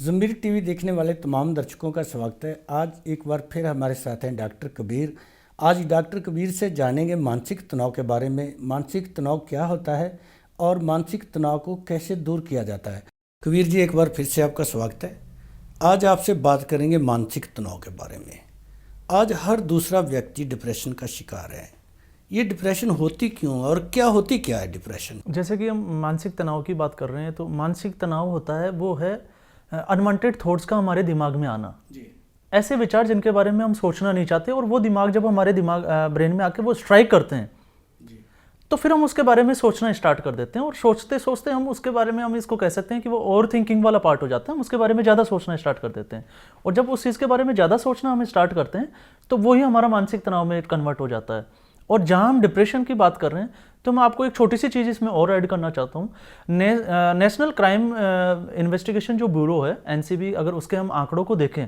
ज़मीर TV देखने वाले तमाम दर्शकों का स्वागत है। आज एक बार फिर हमारे साथ हैं डॉक्टर कबीर। आज डॉक्टर कबीर से जानेंगे मानसिक तनाव के बारे में। मानसिक तनाव क्या होता है और मानसिक तनाव को कैसे दूर किया जाता है। कबीर जी, एक बार फिर से आपका स्वागत है। आज आपसे बात करेंगे मानसिक तनाव के बारे में। आज हर दूसरा व्यक्ति डिप्रेशन का शिकार है। ये डिप्रेशन होती क्यों और क्या है डिप्रेशन? जैसे कि हम मानसिक तनाव की बात कर रहे हैं, तो मानसिक तनाव होता है वो है अनवांटेड थॉट्स का हमारे दिमाग में आना जी। ऐसे विचार जिनके बारे में हम सोचना नहीं चाहते और वो दिमाग जब हमारे ब्रेन में आके वो स्ट्राइक करते हैं जी। तो फिर हम उसके बारे में सोचना स्टार्ट कर देते हैं और सोचते सोचते हम उसके बारे में हम इसको कह सकते हैं कि वो ओवर थिंकिंग वाला पार्ट हो जाता है। हम उसके बारे में ज़्यादा सोचना स्टार्ट कर देते हैं और जब उस चीज़ के बारे में ज़्यादा सोचना हम स्टार्ट करते हैं तो वही हमारा मानसिक तनाव में कन्वर्ट हो जाता है। और जहाँ हम डिप्रेशन की बात कर रहे हैं तो मैं आपको एक छोटी सी चीज़ इसमें और ऐड करना चाहता हूँ। नेशनल क्राइम इन्वेस्टिगेशन जो ब्यूरो है एनसीबी, अगर उसके हम आंकड़ों को देखें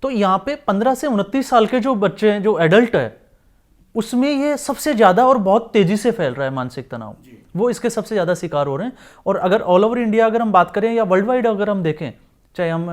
तो यहाँ पे 15 से 29 साल के जो बच्चे हैं, जो एडल्ट है, उसमें ये सबसे ज़्यादा और बहुत तेज़ी से फैल रहा है मानसिक तनाव। वो इसके सबसे ज़्यादा शिकार हो रहे हैं। और अगर ऑल ओवर इंडिया अगर हम बात करें या वर्ल्ड वाइड अगर हम देखें, चाहे हम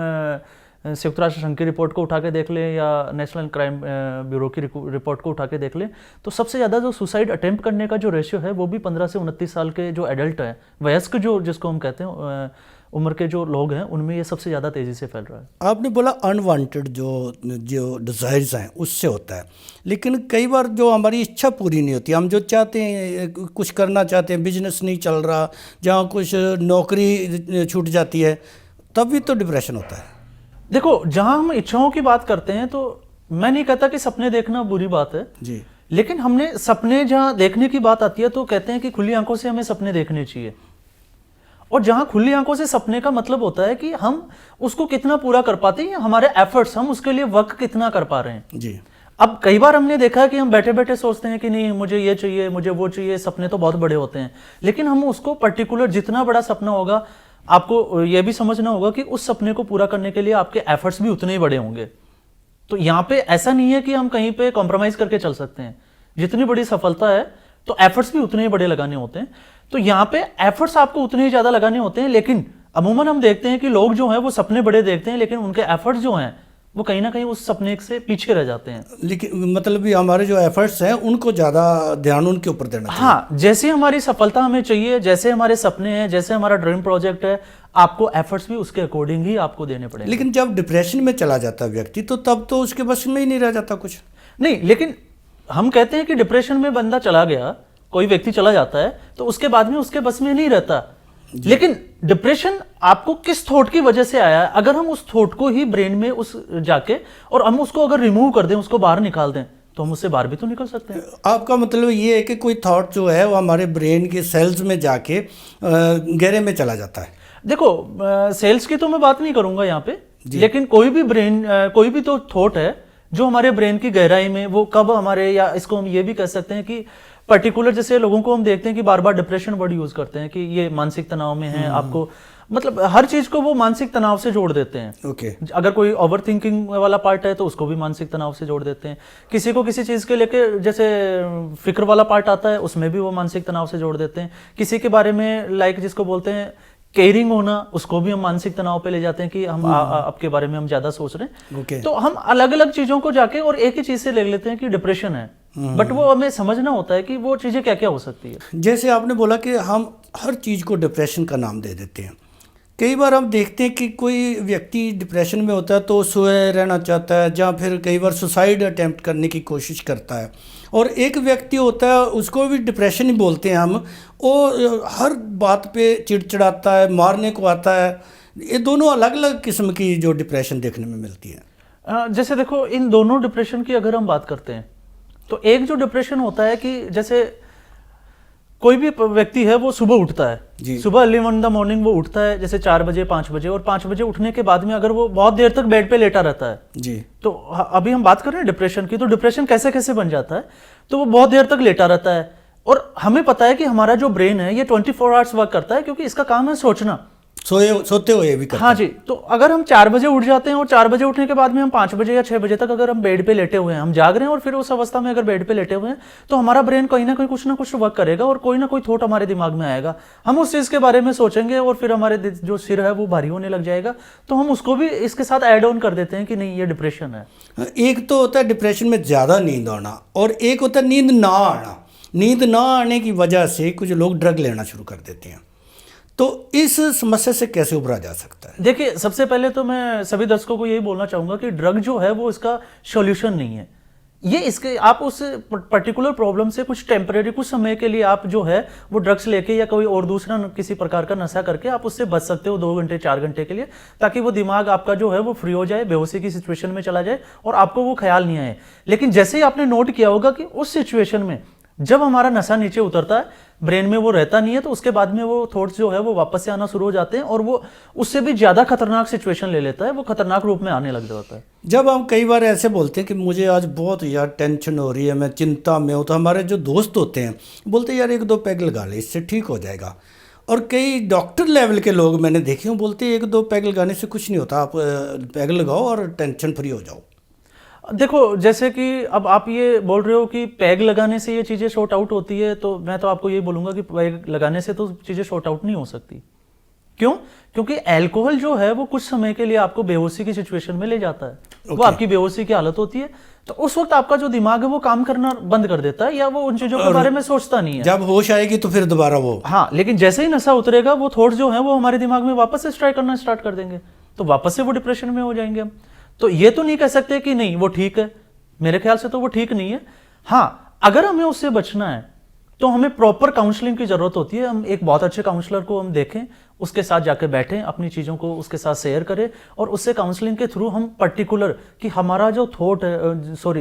संयुक्त राष्ट्र संघ की रिपोर्ट को उठा के देख लें या नेशनल क्राइम ब्यूरो की रिपोर्ट को उठा के देख लें, तो सबसे ज़्यादा जो सुसाइड अटेम्प्ट करने का जो रेशियो है वो भी 15 से 29 साल के जो एडल्ट है, वयस्क जो जिसको हम कहते हैं उम्र के जो लोग हैं, उनमें ये सबसे ज़्यादा तेज़ी से फैल रहा है। आपने बोला अनवांटेड जो डिज़ायर्स हैं उससे होता है, लेकिन कई बार जो हमारी इच्छा पूरी नहीं होती, हम जो चाहते हैं, कुछ करना चाहते हैं, बिजनेस नहीं चल रहा, जहाँ कुछ नौकरी छूट जाती है, तब भी तो डिप्रेशन होता है। देखो, जहां हम इच्छाओं की बात करते हैं तो मैं नहीं कहता कि सपने देखना बुरी बात है जी, लेकिन हमने सपने जहां देखने की बात आती है तो कहते हैं कि खुली आंखों से हमें सपने देखने चाहिए। और जहां खुली आंखों से सपने का मतलब होता है कि हम उसको कितना पूरा कर पाते हैं, हमारे एफर्ट्स, हम उसके लिए वर्क कितना कर पा रहे हैं जी। अब कई बार हमने देखा है कि हम बैठे बैठे सोचते हैं कि नहीं मुझे ये चाहिए, मुझे वो चाहिए, सपने तो बहुत बड़े होते हैं, लेकिन हम उसको पर्टिकुलर जितना बड़ा सपना होगा, आपको यह भी समझना होगा कि उस सपने को पूरा करने के लिए आपके एफर्ट्स भी उतने ही बड़े होंगे। तो यहाँ पे ऐसा नहीं है कि हम कहीं पे कॉम्प्रोमाइज करके चल सकते हैं। जितनी बड़ी सफलता है तो एफर्ट्स भी उतने ही बड़े लगाने होते हैं। तो यहाँ पे एफर्ट्स आपको उतने ही ज्यादा लगाने होते हैं, लेकिन अमूमन हम देखते हैं कि लोग जो हैं वो सपने बड़े देखते हैं, लेकिन उनके एफर्ट्स जो हैं वो कहीं ना कहीं उस सपने से पीछे रह जाते हैं। लेकिन मतलब भी हमारे जो एफर्ट्स हैं उनको ज़्यादा ध्यान उनके ऊपर देना चाहिए। हाँ, जैसे हमारी सफलता हमें चाहिए, जैसे हमारे सपने हैं, जैसे हमारा ड्रीम प्रोजेक्ट है, आपको एफर्ट्स भी उसके अकॉर्डिंग ही आपको देने पड़ेंगे। लेकिन जब डिप्रेशन में चला जाता है व्यक्ति तो तब तो उसके बस में ही नहीं रह जाता कुछ। नहीं, लेकिन हम कहते हैं कि डिप्रेशन में बंदा चला गया, कोई व्यक्ति चला जाता है तो उसके बाद में उसके बस में नहीं रहता। लेकिन डिप्रेशन आपको किस थॉट की वजह से आया है, अगर हम उस थॉट को ही ब्रेन में उस जाके और हम उसको अगर रिमूव कर दें, उसको बाहर निकाल दें, तो हम उससे बाहर भी तो निकल सकते हैं। आपका मतलब ये है कि कोई थॉट जो है वो हमारे ब्रेन के सेल्स में जाके गहरे में चला जाता है। देखो, सेल्स की तो मैं बात नहीं करूंगा यहाँ पे, लेकिन कोई भी ब्रेन कोई भी तो थॉट है जो हमारे ब्रेन की गहराई में वो कब हमारे, या इसको हम ये भी कह सकते हैं कि पर्टिकुलर, जैसे लोगों को हम देखते हैं कि बार बार डिप्रेशन वर्ड यूज करते हैं कि ये मानसिक तनाव में है, आपको मतलब हर चीज को वो मानसिक तनाव से जोड़ देते हैं। ओके। अगर कोई ओवर थिंकिंग वाला पार्ट है तो उसको भी मानसिक तनाव से जोड़ देते हैं। किसी को किसी चीज के लेके जैसे फिक्र वाला पार्ट आता है, उसमें भी वो मानसिक तनाव से जोड़ देते हैं। किसी के बारे में लाइक जिसको बोलते हैं केयरिंग होना, उसको भी हम मानसिक तनाव पे ले जाते हैं कि हम आपके बारे में हम ज्यादा सोच रहे हैं। okay. तो हम अलग अलग चीजों को जाके और एक ही चीज से ले लेते हैं कि डिप्रेशन है, बट वो हमें समझना होता है कि वो चीजें क्या क्या हो सकती है। जैसे आपने बोला कि हम हर चीज को डिप्रेशन का नाम दे देते हैं। कई बार हम देखते हैं कि कोई व्यक्ति डिप्रेशन में होता है तो सोए रहना चाहता है, या फिर कई बार सुसाइड अटेम्प्ट करने की कोशिश करता है। और एक व्यक्ति होता है, उसको भी डिप्रेशन ही बोलते हैं हम, वो हर बात पे चिड़चिड़ाता है, मारने को आता है। ये दोनों अलग अलग किस्म की जो डिप्रेशन देखने में मिलती है। जैसे देखो, इन दोनों डिप्रेशन की अगर हम बात करते हैं तो एक जो डिप्रेशन होता है कि जैसे कोई भी व्यक्ति है वो सुबह उठता है, सुबह अर्ली इन द मॉर्निंग वो उठता है, जैसे 4 बजे 5 बजे, और 5 बजे उठने के बाद में अगर वो बहुत देर तक बेड पे लेटा रहता है जी, तो अभी हम बात कर रहे हैं डिप्रेशन की, तो डिप्रेशन कैसे कैसे बन जाता है, तो वो बहुत देर तक लेटा रहता है। और हमें पता है कि हमारा जो ब्रेन है ये 24 आवर्स वर्क करता है, क्योंकि इसका काम है सोचना। सोते हुए भी करते हाँ जी, तो अगर हम 4 बजे उठ जाते हैं और 4 बजे उठने के बाद में हम 5 बजे या 6 बजे तक अगर हम बेड पे लेटे हुए हैं, हम जाग रहे हैं और फिर उस अवस्था में अगर बेड पे लेटे हुए हैं, तो हमारा ब्रेन कहीं ना कुछ वर्क करेगा और कोई ना कोई थॉट हमारे दिमाग में आएगा। हम उस चीज़ के बारे में सोचेंगे और फिर हमारे जो सिर है वो भारी होने लग जाएगा। तो हम उसको भी इसके साथ ऐड ऑन कर देते हैं कि नहीं, ये डिप्रेशन है। एक तो होता है डिप्रेशन में ज़्यादा नींद आना, और एक होता है नींद ना आना। नींद ना आने की वजह से कुछ लोग ड्रग लेना शुरू कर देते हैं। तो इस समस्या से कैसे उभरा जा सकता है? देखिए, सबसे पहले तो मैं सभी दर्शकों को यही बोलना चाहूंगा कि ड्रग जो है वो इसका सॉल्यूशन नहीं है। ये इसके आप उस पर्टिकुलर प्रॉब्लम से कुछ टेम्परेरी, कुछ समय के लिए आप जो है वो ड्रग्स लेके या कोई और दूसरा किसी प्रकार का नशा करके आप उससे बच सकते हो 2 घंटे 4 घंटे के लिए, ताकि वो दिमाग आपका जो है वो फ्री हो जाए, बेहोशी की सिचुएशन में चला जाए और आपको वो ख्याल नहीं आए। लेकिन जैसे ही आपने नोट किया होगा कि उस सिचुएशन में जब हमारा नशा नीचे उतरता है, ब्रेन में वो रहता नहीं है, तो उसके बाद में वो थॉट्स जो है वो वापस से आना शुरू हो जाते हैं और वो उससे भी ज़्यादा खतरनाक सिचुएशन ले लेता है, वो खतरनाक रूप में आने लग जाता है। जब हम कई बार ऐसे बोलते हैं कि मुझे आज बहुत यार टेंशन हो रही है, मैं चिंता में हूँ, तो हमारे जो दोस्त होते हैं बोलते हैं यार 1-2 पैग लगा ले, इससे ठीक हो जाएगा। और कई डॉक्टर लेवल के लोग मैंने देखे हैं बोलते हैं 1-2 पैग लगाने से कुछ नहीं होता, आप पैग लगाओ और टेंशन फ्री हो जाओ। देखो, जैसे कि अब आप ये बोल रहे हो कि पैग लगाने से ये चीज़ें शॉर्ट आउट होती है, तो मैं तो आपको ये बोलूँगा कि पैग लगाने से तो चीज़ें शॉर्ट आउट नहीं हो सकती। क्यों? क्योंकि अल्कोहल जो है वो कुछ समय के लिए आपको बेहोशी की सिचुएशन में ले जाता है। वो आपकी बेहोशी की हालत होती है, तो उस वक्त आपका जो दिमाग है वो काम करना बंद कर देता है या वो उन चीज़ों के बारे में सोचता नहीं है। जब होश आएगी तो फिर दोबारा वो, हाँ, लेकिन जैसे ही नशा उतरेगा वो थॉट्स जो है वो हमारे दिमाग में वापस से स्ट्राइक करना स्टार्ट कर देंगे, तो वापस से वो डिप्रेशन में हो जाएंगे हम। तो ये तो नहीं कह सकते कि नहीं वो ठीक है, मेरे ख्याल से तो वो ठीक नहीं है। हाँ, अगर हमें उससे बचना है तो हमें प्रॉपर काउंसलिंग की जरूरत होती है। हम एक बहुत अच्छे काउंसलर को हम देखें, उसके साथ जाके बैठें, अपनी चीज़ों को उसके साथ शेयर करें और उससे काउंसलिंग के थ्रू हम पर्टिकुलर कि हमारा जो थॉट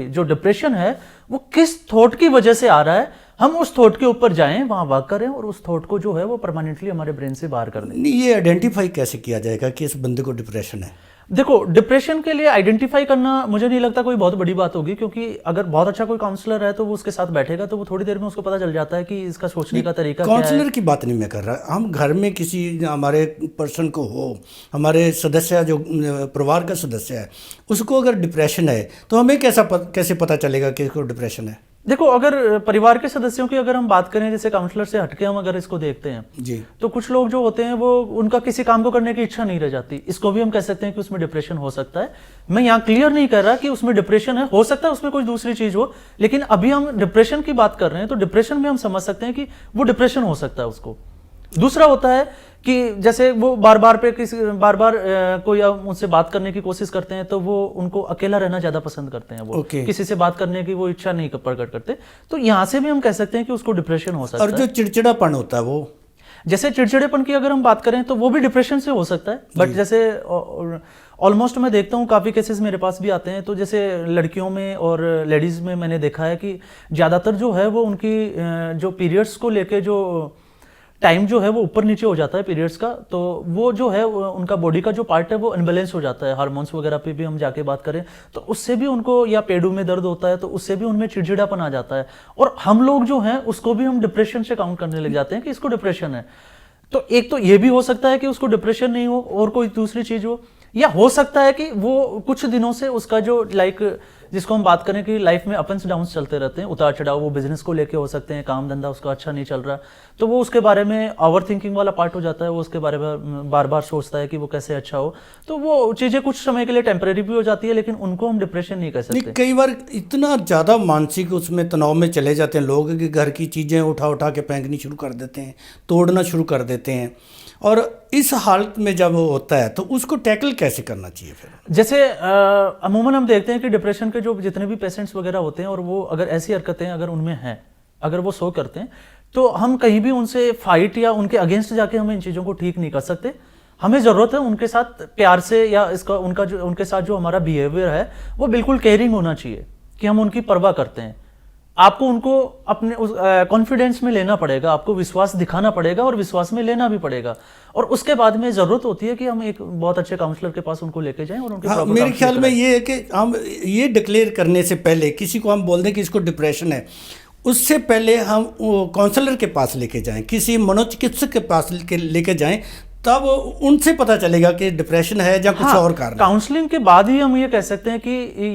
जो डिप्रेशन है वो किस थॉट की वजह से आ रहा है, हम उस थॉट के ऊपर जाएं, वहां वर्क करें और उस थॉट को जो है वो परमानेंटली हमारे ब्रेन से बाहर कर दें। ये आइडेंटिफाई कैसे किया जाएगा कि इस बंदे को डिप्रेशन है? देखो, डिप्रेशन के लिए आइडेंटिफाई करना मुझे नहीं लगता कोई बहुत बड़ी बात होगी, क्योंकि अगर बहुत अच्छा कोई काउंसलर है तो वो उसके साथ बैठेगा तो वो थोड़ी देर में उसको पता चल जाता है कि इसका सोचने का तरीका क्या है। काउंसलर की बात नहीं मैं कर रहा, हम घर में किसी हमारे पर्सन को हो, हमारे सदस्य जो परिवार का सदस्य है उसको अगर डिप्रेशन है तो हमें कैसे पता चलेगा कि इसको डिप्रेशन है? देखो, अगर परिवार के सदस्यों की अगर हम बात करें, जैसे काउंसलर से हटके हम अगर इसको देखते हैं जी, तो कुछ लोग जो होते हैं वो उनका किसी काम को करने की इच्छा नहीं रह जाती, इसको भी हम कह सकते हैं कि उसमें डिप्रेशन हो सकता है। मैं यहाँ क्लियर नहीं कर रहा कि उसमें डिप्रेशन है, हो सकता है उसमें कोई दूसरी चीज हो, लेकिन अभी हम डिप्रेशन की बात कर रहे हैं तो डिप्रेशन में हम समझ सकते हैं कि वो डिप्रेशन हो सकता है उसको। दूसरा होता है कि जैसे वो बार बार कोई उनसे बात करने की कोशिश करते हैं तो वो उनको अकेला रहना ज्यादा पसंद करते हैं, वो किसी से बात करने की वो इच्छा नहीं प्रकट करते, तो यहाँ से भी हम कह सकते हैं कि उसको डिप्रेशन हो सकता है। और जो चिड़चिड़ापन होता है वो, जैसे चिड़चिड़ेपन की अगर हम बात करें तो वो भी डिप्रेशन से हो सकता है। बट जैसे ऑलमोस्ट मैं देखता हूँ काफ़ी केसेस मेरे पास भी आते हैं, तो जैसे लड़कियों में और लेडीज़ में मैंने देखा है कि ज़्यादातर जो है वो उनकी जो पीरियड्स को लेके जो टाइम जो है वो ऊपर नीचे हो जाता है पीरियड्स का, तो वो जो है उनका बॉडी का जो पार्ट है वो अनबैलेंस हो जाता है। हार्मोन्स वगैरह पे भी हम जाके बात करें तो उससे भी उनको, या पेडू में दर्द होता है तो उससे भी उनमें चिड़चिड़ापन आ जाता है, और हम लोग जो हैं उसको भी हम डिप्रेशन से काउंट करने लग जाते हैं कि इसको डिप्रेशन है। तो एक तो ये भी हो सकता है कि उसको डिप्रेशन नहीं हो और कोई दूसरी चीज हो, या हो सकता है कि वो कुछ दिनों से उसका जो जिसको हम बात करें कि लाइफ में अप्स डाउन्स चलते रहते हैं, उतार चढ़ाव, वो बिजनेस को लेके हो सकते हैं, काम धंधा उसका अच्छा नहीं चल रहा, तो वो उसके बारे में ओवर थिंकिंग वाला पार्ट हो जाता है, वो उसके बारे में बार बार सोचता है कि वो कैसे अच्छा हो, तो वो चीजें कुछ समय के लिए टेम्परेरी भी हो जाती है, लेकिन उनको हम डिप्रेशन नहीं कह सकते। कई बार इतना ज़्यादा मानसिक उसमें तनाव में चले जाते हैं लोग कि घर की चीज़ें उठा उठा के फेंकनी शुरू कर देते हैं, तोड़ना शुरू कर देते हैं, और इस हालत में जब वो होता है तो उसको टैकल कैसे करना चाहिए फिर? जैसे अमूमन हम देखते हैं कि डिप्रेशन के जो जितने भी पेशेंट्स वगैरह होते हैं और वो अगर ऐसी हरकतें अगर उनमें हैं, अगर वो शो करते हैं, तो हम कहीं भी उनसे फाइट या उनके अगेंस्ट जाके हम इन चीज़ों को ठीक नहीं कर सकते। हमें ज़रूरत है उनके साथ प्यार से, या उनके साथ जो हमारा बिहेवियर है वो बिल्कुल केयरिंग होना चाहिए कि हम उनकी परवाह करते हैं। आपको उनको अपने कॉन्फिडेंस में लेना पड़ेगा, आपको विश्वास दिखाना पड़ेगा और विश्वास में लेना भी पड़ेगा, और उसके बाद में ज़रूरत होती है कि हम एक बहुत अच्छे काउंसलर के पास उनको लेके जाएं और उनके मेरे ख्याल में ये है कि हम ये डिक्लेयर करने से पहले किसी को हम बोल दें कि इसको डिप्रेशन है, उससे पहले हम काउंसलर के पास लेके जाएं, किसी मनोचिकित्सक के पास लेके जाएं, तब उनसे पता चलेगा कि डिप्रेशन है या कुछ और कारण है। काउंसलिंग के बाद ही हम ये कह सकते हैं कि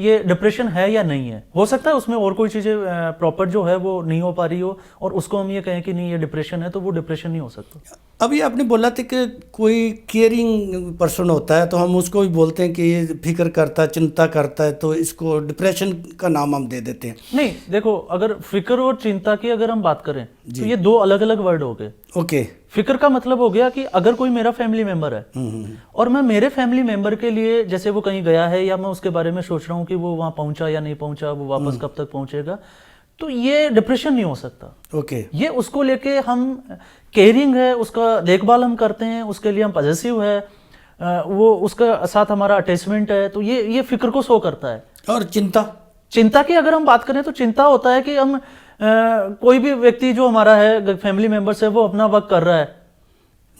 ये डिप्रेशन है या नहीं है। हो सकता है उसमें और कोई चीजें प्रॉपर जो है वो नहीं हो पा रही हो और उसको हम ये कहें कि नहीं ये डिप्रेशन है, तो वो डिप्रेशन नहीं हो सकता। अभी आपने बोला था कि कोई केयरिंग पर्सन होता है तो हम उसको भी बोलते हैं कि ये फिक्र करता है, चिंता करता है, तो इसको डिप्रेशन का नाम हम दे देते हैं। नहीं, देखो, अगर फिक्र और चिंता की अगर हम बात करें तो ये दो अलग अलग वर्ड हो गए। ओके। फिक्र का मतलब हो गया कि अगर कोई मेरा फैमिली मेंबर है और मैं मेरे फैमिली मेंबर के लिए, जैसे वो कहीं गया है या मैं उसके बारे में सोच रहा हूँ कि वो वहां पहुंचा या नहीं पहुंचा, वो वापस कब तक पहुंचेगा, तो ये डिप्रेशन नहीं हो सकता। ओके। ये उसको लेके हम केयरिंग है, उसका देखभाल हम करते हैं, उसके लिए हम पॉजेसिव है, वो उसका साथ हमारा अटैचमेंट है, तो ये फिक्र को शो करता है। और चिंता की अगर हम बात करें तो चिंता होता है कि हम कोई भी व्यक्ति जो हमारा है फैमिली मेंबर्स है वो अपना वर्क कर रहा है,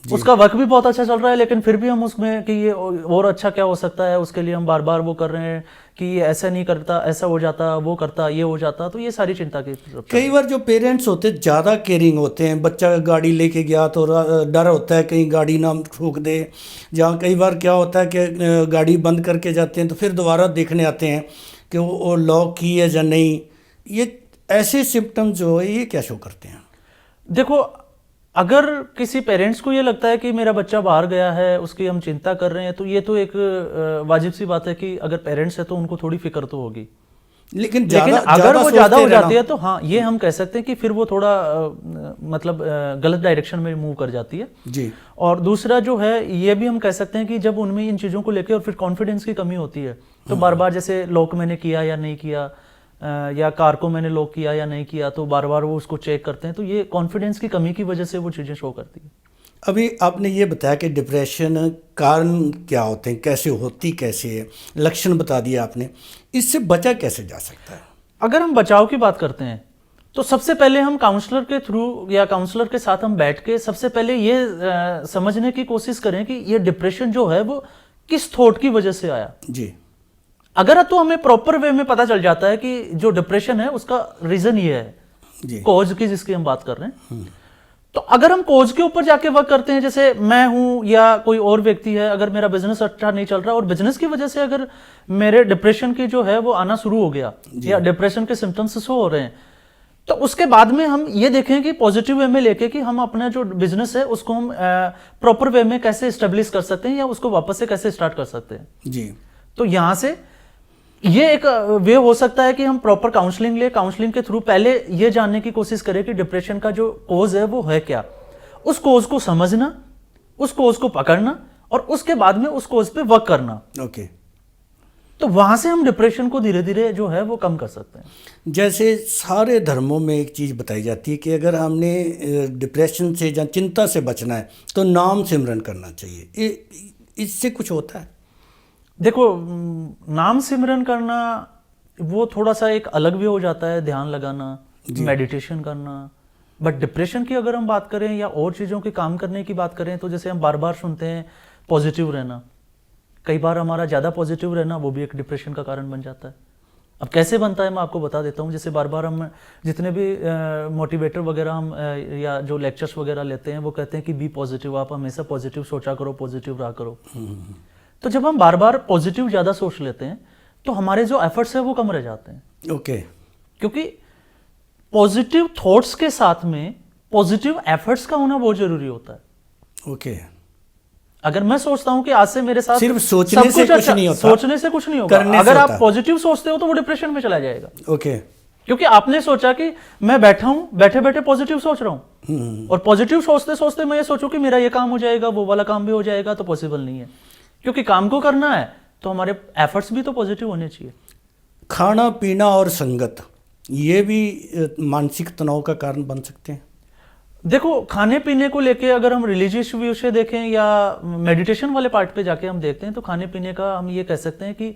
उसका वर्क भी बहुत अच्छा चल रहा है, लेकिन फिर भी हम उसमें कि ये और अच्छा क्या हो सकता है, उसके लिए हम बार बार वो कर रहे हैं कि ये ऐसा नहीं करता, ऐसा हो जाता, वो करता, ये हो जाता, तो ये सारी चिंता की। कई बार जो पेरेंट्स होते हैं ज़्यादा केयरिंग होते हैं, बच्चा गाड़ी लेके गया तो डर होता है कहीं गाड़ी ना ठोक दे, जहाँ कई बार क्या होता है कि गाड़ी बंद करके जाते हैं तो फिर दोबारा देखने आते हैं कि वो लॉक की है या नहीं। ये ऐसे सिम्टम्स जो है ये क्या शो करते हैं? देखो, अगर किसी पेरेंट्स को ये लगता है कि मेरा बच्चा बाहर गया है, उसकी हम चिंता कर रहे हैं, तो ये तो एक वाजिब सी बात है कि अगर पेरेंट्स है तो उनको थोड़ी फिक्र तो होगी। लेकिन अगर वो ज्यादा हो जाती है तो हाँ, ये हम कह सकते हैं कि फिर वो थोड़ा मतलब गलत डायरेक्शन में मूव कर जाती है जी। और दूसरा जो है ये भी हम कह सकते हैं कि जब उनमें इन चीजों को लेकर और फिर कॉन्फिडेंस की कमी होती है, तो बार बार जैसे लॉक मैंने किया या नहीं किया, या कार को मैंने लॉक किया या नहीं किया, तो बार बार वो उसको चेक करते हैं, तो ये कॉन्फिडेंस की कमी की वजह से वो चीज़ें शो करती है। अभी आपने ये बताया कि डिप्रेशन कारण क्या होते हैं, कैसे होती कैसे है, लक्षण बता दिया आपने, इससे बचा कैसे जा सकता है? अगर हम बचाव की बात करते हैं तो सबसे पहले हम काउंसलर के थ्रू या काउंसलर के साथ हम बैठ के सबसे पहले ये समझने की कोशिश करें कि ये डिप्रेशन जो है वो किस थॉट की वजह से आया जी। अगर तो हमें प्रॉपर वे में पता चल जाता है कि जो डिप्रेशन है उसका रीजन ये है, कॉज की जिसकी हम बात कर रहे हैं, तो अगर हम कॉज के ऊपर जाके वर्क करते हैं, जैसे मैं हूं या कोई और व्यक्ति है, अगर मेरा बिजनेस अच्छा नहीं चल रहा और बिजनेस की वजह से अगर मेरे डिप्रेशन की जो है वो आना शुरू हो गया या डिप्रेशन के सिम्टम्स शो हो रहे हैं, तो उसके बाद में हम ये देखें कि पॉजिटिव वे में लेके कि हम अपना जो बिजनेस है उसको हम प्रॉपर वे में कैसे स्टेब्लिश कर सकते हैं या उसको वापस से कैसे स्टार्ट कर सकते हैं जी। तो यहां से ये एक वे हो सकता है कि हम प्रॉपर काउंसलिंग ले, काउंसलिंग के थ्रू पहले ये जानने की कोशिश करें कि डिप्रेशन का जो कोज है वो है क्या, उस कोज को समझना, उस कोज को पकड़ना और उसके बाद में उस कोज पे वर्क करना। ओके। तो वहां से हम डिप्रेशन को धीरे धीरे जो है वो कम कर सकते हैं। जैसे सारे धर्मों में एक चीज़ बताई जाती है कि अगर हमने डिप्रेशन से या चिंता से बचना है तो नाम सिमरन करना चाहिए, इससे कुछ होता है? देखो, नाम सिमरन करना वो थोड़ा सा एक अलग भी हो जाता है, ध्यान लगाना, मेडिटेशन करना, बट डिप्रेशन की अगर हम बात करें या और चीज़ों के काम करने की बात करें तो जैसे हम बार बार सुनते हैं पॉजिटिव रहना, कई बार हमारा ज़्यादा पॉजिटिव रहना वो भी एक डिप्रेशन का कारण बन जाता है। अब कैसे बनता है मैं आपको बता देता हूँ। जैसे बार बार हम जितने भी मोटिवेटर वगैरह हम या जो लेक्चर्स वगैरह लेते हैं वो कहते हैं कि बी पॉजिटिव, आप हमेशा पॉजिटिव सोचा करो, पॉजिटिव रहा करो। तो जब हम बार बार पॉजिटिव ज़्यादा सोच लेते हैं तो हमारे जो एफर्ट्स है वो कम रह जाते हैं। ओके। क्योंकि पॉजिटिव थॉट्स के साथ में पॉजिटिव एफर्ट्स का होना बहुत जरूरी होता है। ओके। अगर मैं सोचता हूं कि आज से मेरे साथ सिर्फ सोचने से कुछ नहीं होता, सोचने से कुछ नहीं होगा। अगर आप पॉजिटिव सोचते हो तो वो डिप्रेशन में चला जाएगा। ओके। क्योंकि आपने सोचा कि मैं बैठा हूं, बैठे बैठे पॉजिटिव सोच रहा हूं और पॉजिटिव सोचते सोचते मैं ये सोचूं कि मेरा ये काम हो जाएगा, वो वाला काम भी हो जाएगा, तो पॉसिबल नहीं है। क्योंकि काम को करना है तो हमारे एफर्ट्स भी तो पॉजिटिव होने चाहिए। खाना पीना और संगत ये भी मानसिक तनाव का कारण बन सकते हैं। देखो, खाने पीने को लेके अगर हम रिलीजियस व्यू से देखें या मेडिटेशन वाले पार्ट पे जाके हम देखते हैं तो खाने पीने का हम ये कह सकते हैं कि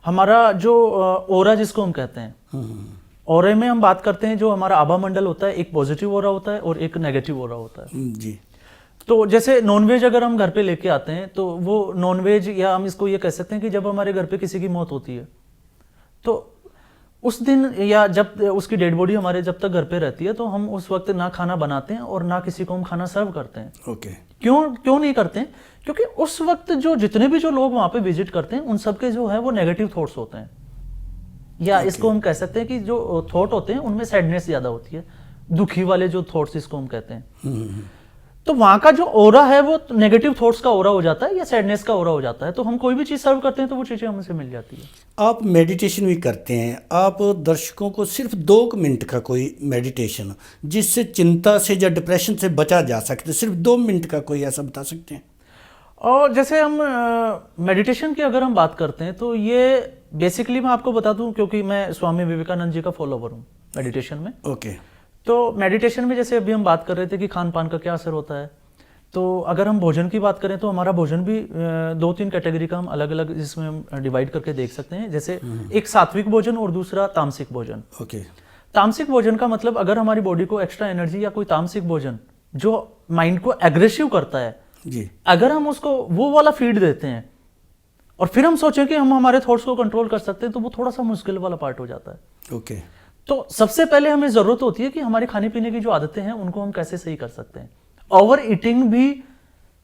हमारा जो ओरा जिसको हम कहते हैं, ओरे में हम बात करते हैं, जो हमारा आभा मंडल होता है, एक पॉजिटिव ओरा होता है और एक नेगेटिव ओरा होता है जी। तो जैसे नॉनवेज अगर हम घर पे लेके आते हैं तो वो नॉनवेज, या हम इसको ये कह सकते हैं कि जब हमारे घर पे किसी की मौत होती है तो उस दिन या जब उसकी डेड बॉडी हमारे जब तक घर पे रहती है तो हम उस वक्त ना खाना बनाते हैं और ना किसी को हम खाना सर्व करते हैं। ओके। क्यों नहीं करते हैं? क्योंकि उस वक्त जो जितने भी जो लोग वहां पे विजिट करते हैं उन सबके जो है वो नेगेटिव थॉट्स होते हैं, या इसको हम कह सकते हैं कि जो थॉट होते हैं उनमें सैडनेस ज्यादा होती है, दुखी वाले जो थॉट्स इसको हम कहते हैं। तो वहां का जो ओरा है वो नेगेटिव थॉट्स का ओरा हो जाता है या सैडनेस का ओरा हो जाता है। तो हम कोई भी चीज सर्व करते हैं तो वो चीजें हमसे मिल जाती है। आप मेडिटेशन भी करते हैं, आप दर्शकों को सिर्फ 2 मिनट का कोई मेडिटेशन जिससे चिंता से या डिप्रेशन से बचा जा सकते, सिर्फ 2 मिनट का कोई ऐसा बता सकते हैं? और जैसे हम मेडिटेशन की अगर हम बात करते हैं तो ये बेसिकली मैं आपको बता दूं, क्योंकि मैं स्वामी विवेकानंद जी का फॉलोवर हूँ मेडिटेशन में। ओके। तो मेडिटेशन में जैसे अभी हम बात कर रहे थे कि खान पान का क्या असर होता है, तो अगर हम भोजन की बात करें तो हमारा भोजन भी 2-3 कैटेगरी का हम अलग अलग जिसमें हम डिवाइड करके देख सकते हैं। जैसे एक सात्विक भोजन और दूसरा तामसिक भोजन। ओके। तामसिक भोजन का मतलब अगर हमारी बॉडी को एक्स्ट्रा एनर्जी या कोई तामसिक भोजन जो माइंड को एग्रेसिव करता है जी, अगर हम उसको वो वाला फीड देते हैं और फिर हम सोचें कि हम हमारे थॉट्स को कंट्रोल कर सकते हैं, तो वो थोड़ा सा मुश्किल वाला पार्ट हो जाता है। ओके। तो सबसे पहले हमें जरूरत होती है कि हमारे खाने पीने की जो आदतें हैं उनको हम कैसे सही कर सकते हैं। ओवर ईटिंग भी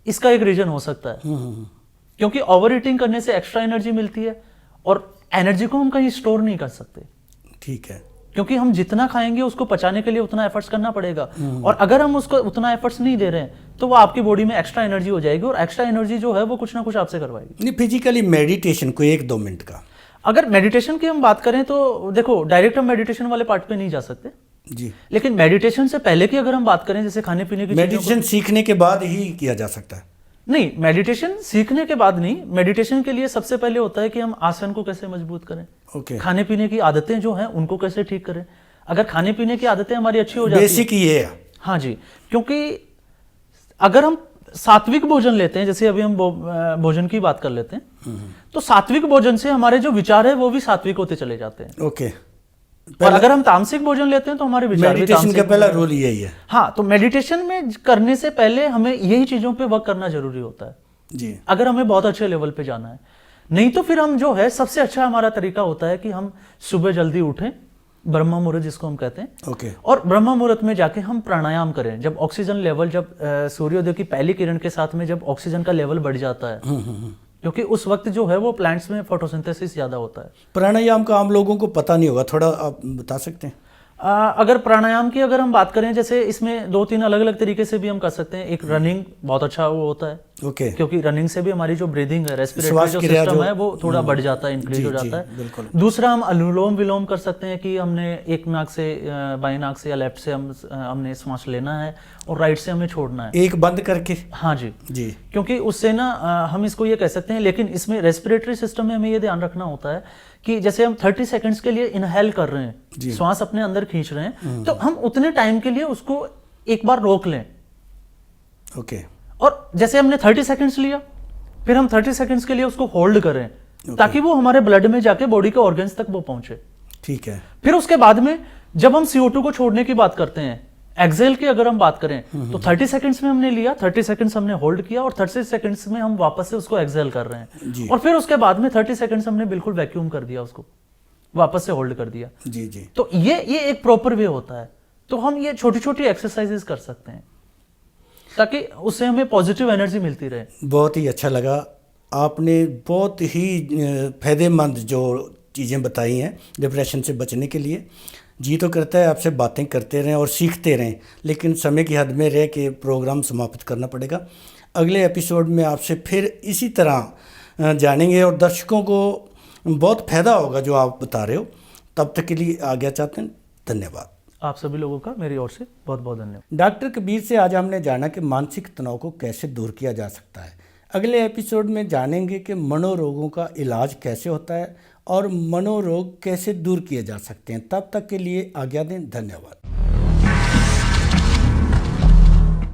इसका एक रीजन हो सकता है, क्योंकि ओवर ईटिंग करने से एक्स्ट्रा एनर्जी मिलती है और एनर्जी को हम कहीं स्टोर नहीं कर सकते। ठीक है। क्योंकि हम जितना खाएंगे उसको पचाने के लिए उतना एफर्ट्स करना पड़ेगा, और अगर हम उसको उतना एफर्ट्स नहीं दे रहे हैं तो वो आपकी बॉडी में एक्स्ट्रा एनर्जी हो जाएगी, और एक्स्ट्रा एनर्जी जो है वो कुछ ना कुछ आपसे करवाएगी। नहीं, फिजिकली मेडिटेशन कोई 1-2 मिनट का, अगर मेडिटेशन की हम बात करें तो देखो डायरेक्ट हम मेडिटेशन वाले पार्ट पे नहीं जा सकते जी, लेकिन मेडिटेशन से पहले की अगर हम बात करें, जैसे खाने पीने की मेडिटेशन सीखने के बाद ही किया जा सकता है? नहीं, मेडिटेशन सीखने के बाद नहीं। मेडिटेशन के लिए सबसे पहले होता है कि हम आसन को कैसे मजबूत करें, ओके। खाने पीने की आदतें जो हैं उनको कैसे ठीक करें। अगर खाने पीने की आदतें हमारी अच्छी हो जाती है, बेसिक ये है। हाँ जी, क्योंकि अगर हम सात्विक भोजन लेते हैं, जैसे अभी हम भोजन की बात कर लेते हैं, तो सात्विक भोजन से हमारे जो विचार है वो भी सात्विक होते चले जाते हैं। ओके। और अगर हम तामसिक भोजन लेते हैं तो हमारे विचार भी मेडिटेशन तामसिक का पहला रोल यही है। हाँ, तो मेडिटेशन में करने से पहले हमें यही चीजों पे वर्क करना जरूरी होता है जी, अगर हमें बहुत अच्छे लेवल पे जाना है। नहीं तो फिर हम जो है सबसे अच्छा हमारा तरीका होता है कि हम सुबह जल्दी उठें, ब्रह्म मुहूर्त जिसको हम कहते हैं, ओके। और ब्रह्म मुहूर्त में जाके हम प्राणायाम करें। जब ऑक्सीजन लेवल, जब सूर्योदय की पहली किरण के साथ में जब ऑक्सीजन का लेवल बढ़ जाता है, क्योंकि उस वक्त जो है वो प्लांट्स में फोटोसिंथेसिस ज्यादा होता है। प्राणायाम का आम लोगों को पता नहीं होगा, थोड़ा आप बता सकते हैं? अगर प्राणायाम की अगर हम बात करें, जैसे इसमें 2-3 अलग अलग तरीके से भी हम कर सकते हैं। एक रनिंग बहुत अच्छा वो होता है, ओके। क्योंकि रनिंग से भी हमारी जो ब्रीदिंग है, रेस्पिरेटरी श्वास जो क्रिया सिस्टम है वो थोड़ा बढ़ जाता है, इंक्रीज हो जाता है। बिल्कुल। दूसरा हम अनुलोम विलोम कर सकते हैं कि हमने एक नाक से, बाएं नाक से या लेफ्ट से हमने श्वास लेना है और राइट से हमें छोड़ना है, एक बंद करके। हाँ जी जी, क्योंकि उससे ना हम इसको ये कह सकते हैं, लेकिन इसमें रेस्पिरेटरी सिस्टम में हमें ये ध्यान रखना होता है कि जैसे हम 30 सेकंड्स के लिए इनहेल कर रहे हैं, श्वास अपने अंदर खींच रहे हैं, तो हम उतने टाइम के लिए उसको एक बार रोक लें। ओके। और जैसे हमने 30 सेकंड्स लिया, फिर हम 30 सेकंड्स के लिए उसको होल्ड करें, ताकि वो हमारे ब्लड में जाके बॉडी के ऑर्गन्स तक वो पहुंचे। ठीक है। फिर उसके बाद में जब हम CO2 को छोड़ने की बात करते हैं, एक्सेल की अगर हम बात करें, तो 30 सेकंड्स में हमने लिया, 30 सेकंड्स हमने होल्ड किया, और 30 सेकंड्स में हम वापस से उसको एक्सेल कर रहे हैं, और फिर उसके बाद में 30 सेकंड्स हमने बिल्कुल वैक्यूम कर दिया, उसको वापस से होल्ड कर दिया। जी जी। तो ये एक प्रॉपर वे होता है। तो हम ये छोटी छोटी एक्सरसाइजेस कर सकते हैं ताकि उससे हमें पॉजिटिव एनर्जी मिलती रहे। बहुत ही अच्छा लगा, आपने बहुत ही फायदेमंद जो चीज़ें बताई हैं डिप्रेशन से बचने के लिए। जी तो करता है आपसे बातें करते रहें और सीखते रहें, लेकिन समय की हद में रह के प्रोग्राम समाप्त करना पड़ेगा। अगले एपिसोड में आपसे फिर इसी तरह जानेंगे और दर्शकों को बहुत फ़ायदा होगा जो आप बता रहे हो। तब तक के लिए आज्ञा चाहते हैं, धन्यवाद। आप सभी लोगों का मेरी ओर से बहुत बहुत धन्यवाद। डॉक्टर कबीर से आज हमने जाना कि मानसिक तनाव को कैसे दूर किया जा सकता है। अगले एपिसोड में जानेंगे कि मनोरोगों का इलाज कैसे होता है और मनोरोग कैसे दूर किए जा सकते हैं। तब तक के लिए आज्ञा दें, धन्यवाद।